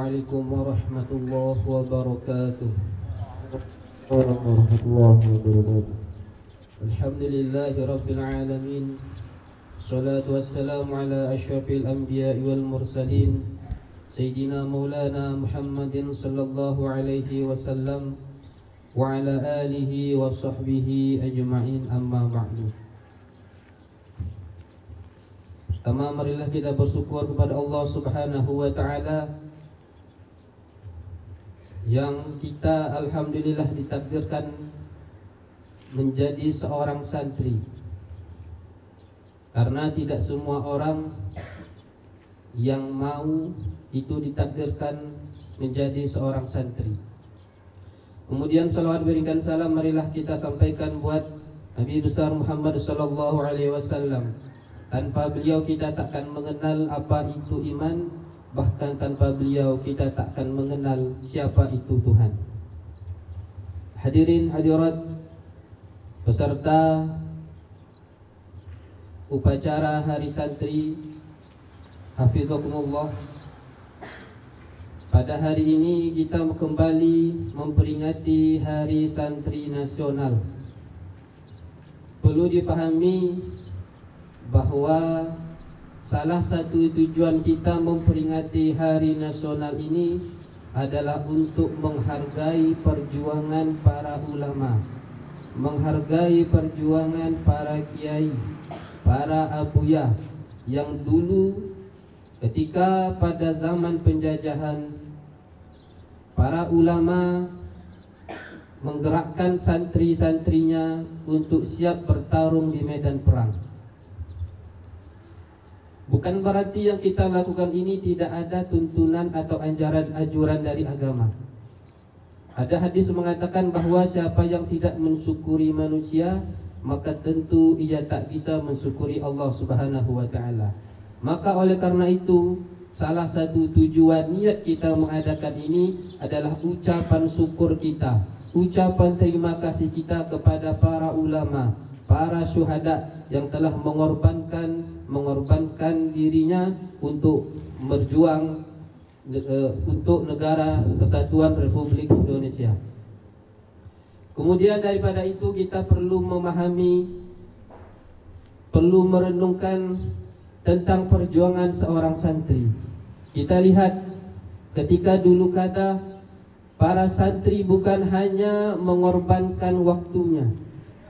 Assalamualaikum warahmatullahi wabarakatuh. warahmatullahi wabarakatuh. Alhamdulillahi rabbil alamin. Salatu wassalamu ala asyrafil anbiya'i wal mursalin Sayyidina Maulana Muhammadin sallallahu alaihi wasallam wa ala alihi wa sahbihi ajma'in, amma ba'du. Pertama, marilah kita bersyukur kepada Allah subhanahu wa ta'ala yang kita alhamdulillah ditakdirkan menjadi seorang santri. Karena tidak semua orang yang mau itu ditakdirkan menjadi seorang santri. Kemudian salawat berikan salam marilah kita sampaikan buat Nabi besar Muhammad sallallahu alaihi wasallam. Tanpa beliau kita takkan mengenal apa itu iman, bahkan tanpa beliau kita takkan mengenal siapa itu Tuhan. Hadirin hadirat peserta upacara Hari Santri, hafizakumullah. Pada hari ini kita kembali memperingati Hari Santri Nasional. Perlu difahami bahwa salah satu tujuan kita memperingati Hari Nasional ini adalah untuk menghargai perjuangan para ulama, menghargai perjuangan para kiai, para abuyah yang dulu ketika pada zaman penjajahan para ulama menggerakkan santri-santrinya untuk siap bertarung di medan perang. Bukan berarti yang kita lakukan ini tidak ada tuntunan atau anjuran dari agama. Ada hadis mengatakan bahwa siapa yang tidak mensyukuri manusia, maka tentu ia tak bisa mensyukuri Allah subhanahu wa ta'ala. Maka oleh karena itu, salah satu tujuan niat kita mengadakan ini adalah ucapan syukur kita, ucapan terima kasih kita kepada para ulama, para syuhada yang telah mengorbankan dirinya untuk berjuang untuk negara kesatuan Republik Indonesia. Kemudian daripada itu kita perlu memahami, perlu merenungkan tentang perjuangan seorang santri. Kita lihat ketika dulu kata para santri bukan hanya mengorbankan waktunya,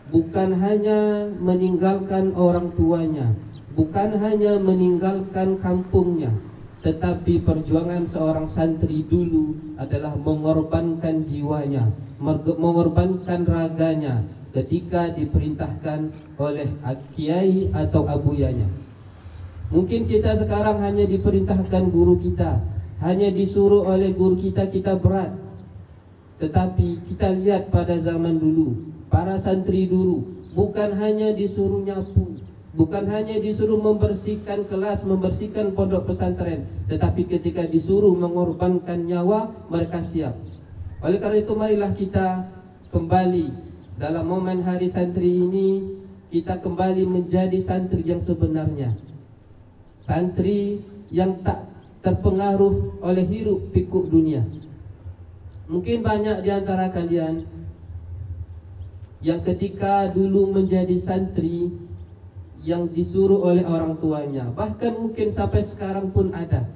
bukan hanya meninggalkan orang tuanya, bukan hanya meninggalkan kampungnya, tetapi perjuangan seorang santri dulu adalah mengorbankan jiwanya, mengorbankan raganya ketika diperintahkan oleh kiai atau abuyanya. Mungkin kita sekarang hanya diperintahkan guru kita, hanya disuruh oleh guru kita, kita berat. Tetapi kita lihat pada zaman dulu, para santri dulu bukan hanya disuruh nyapu, bukan hanya disuruh membersihkan kelas, membersihkan pondok pesantren, tetapi ketika disuruh mengorbankan nyawa, mereka siap. Oleh karena itu marilah kita kembali dalam momen Hari Santri ini, kita kembali menjadi santri yang sebenarnya, santri yang tak terpengaruh oleh hiruk pikuk dunia. Mungkin banyak di antara kalian yang ketika dulu menjadi santri yang disuruh oleh orang tuanya, bahkan mungkin sampai sekarang pun ada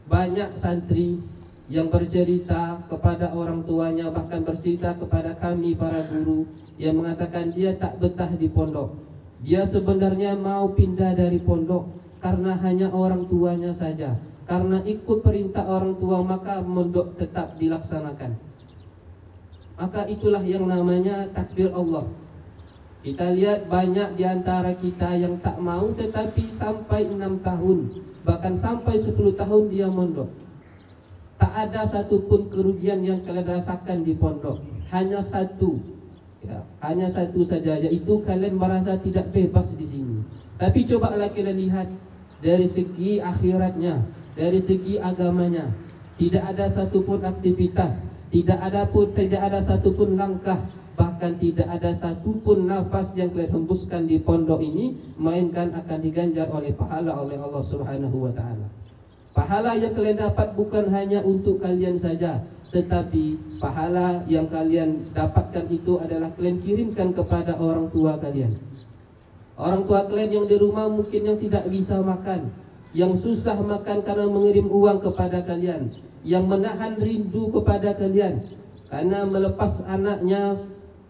banyak santri yang bercerita kepada orang tuanya, bahkan bercerita kepada kami para guru, yang mengatakan dia tak betah di pondok. Dia sebenarnya mau pindah dari pondok karena hanya orang tuanya saja. Karena ikut perintah orang tua maka mondok tetap dilaksanakan. Maka itulah yang namanya takdir Allah. Kita lihat banyak di antara kita yang tak mau, tetapi sampai 6 tahun, bahkan sampai 10 tahun dia mondok. Tak ada satupun kerugian yang kalian rasakan di pondok. Hanya satu, hanya satu saja, yaitu kalian merasa tidak bebas di sini. Tapi cobalah kalian lihat dari segi akhiratnya, dari segi agamanya, tidak ada satupun aktivitas, tidak ada satupun langkah, bahkan tidak ada satupun nafas yang kalian hembuskan di pondok ini, melainkan akan diganjar oleh pahala oleh Allah Subhanahu wa taala. Pahala yang kalian dapat bukan hanya untuk kalian saja, tetapi pahala yang kalian dapatkan itu adalah kalian kirimkan kepada orang tua kalian. Orang tua kalian yang di rumah mungkin yang tidak bisa makan, yang susah makan karena mengirim uang kepada kalian, yang menahan rindu kepada kalian karena melepas anaknya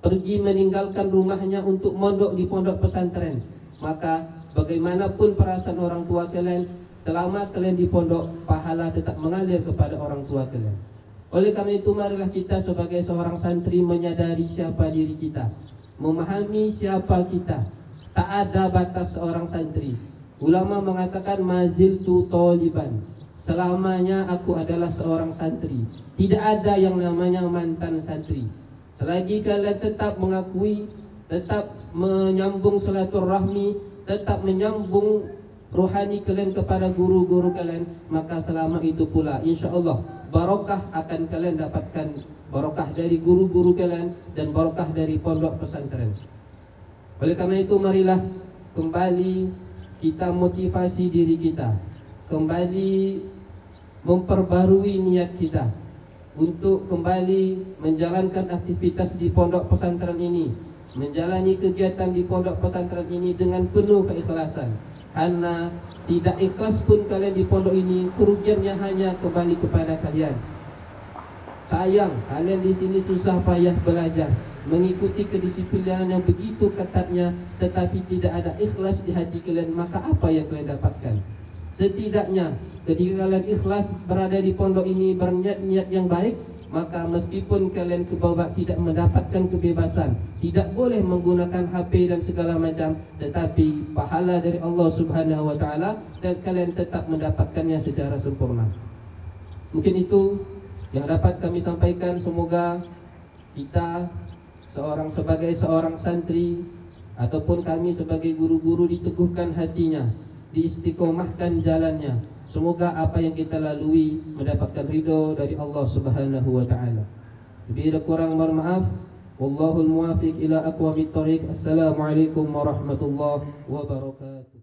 pergi meninggalkan rumahnya untuk mondok di pondok pesantren. Maka bagaimanapun perasaan orang tua kalian, selama kalian di pondok, pahala tetap mengalir kepada orang tua kalian. Oleh karena itu, marilah kita sebagai seorang santri menyadari siapa diri kita, memahami siapa kita. Tak ada batas seorang santri. Ulama mengatakan maziltu taliban, selamanya aku adalah seorang santri. Tidak ada yang namanya mantan santri. Selagi kalian tetap mengakui, tetap menyambung silaturahmi, tetap menyambung rohani kalian kepada guru-guru kalian, maka selama itu pula insya-Allah barokah akan kalian dapatkan, barokah dari guru-guru kalian dan barokah dari pondok pesantren. Oleh karena itu, marilah kembali kita motivasi diri kita, kembali memperbarui niat kita untuk kembali menjalankan aktivitas di pondok pesantren ini, menjalani kegiatan di pondok pesantren ini dengan penuh keikhlasan. Karena tidak ikhlas pun kalian di pondok ini, kerugiannya hanya kembali kepada kalian. Sayang, kalian di sini susah payah belajar, mengikuti kedisiplinan yang begitu ketatnya, tetapi tidak ada ikhlas di hati kalian, maka apa yang kalian dapatkan? Setidaknya ketika kalian ikhlas berada di pondok ini, berniat-niat yang baik, maka meskipun kalian ke bawah tidak mendapatkan kebebasan, tidak boleh menggunakan HP dan segala macam, tetapi pahala dari Allah Subhanahu wa taala dan kalian tetap mendapatkannya secara sempurna. Mungkin itu yang dapat kami sampaikan. Semoga kita sebagai seorang santri ataupun kami sebagai guru-guru diteguhkan hatinya, diistiqomahkan jalannya. Semoga apa yang kita lalui mendapatkan ridho dari Allah Subhanahu wa taala. Bila kurang mohon maaf. Wallahul muwafiq ila aqwamit thoriq. Assalamualaikum warahmatullahi wabarakatuh.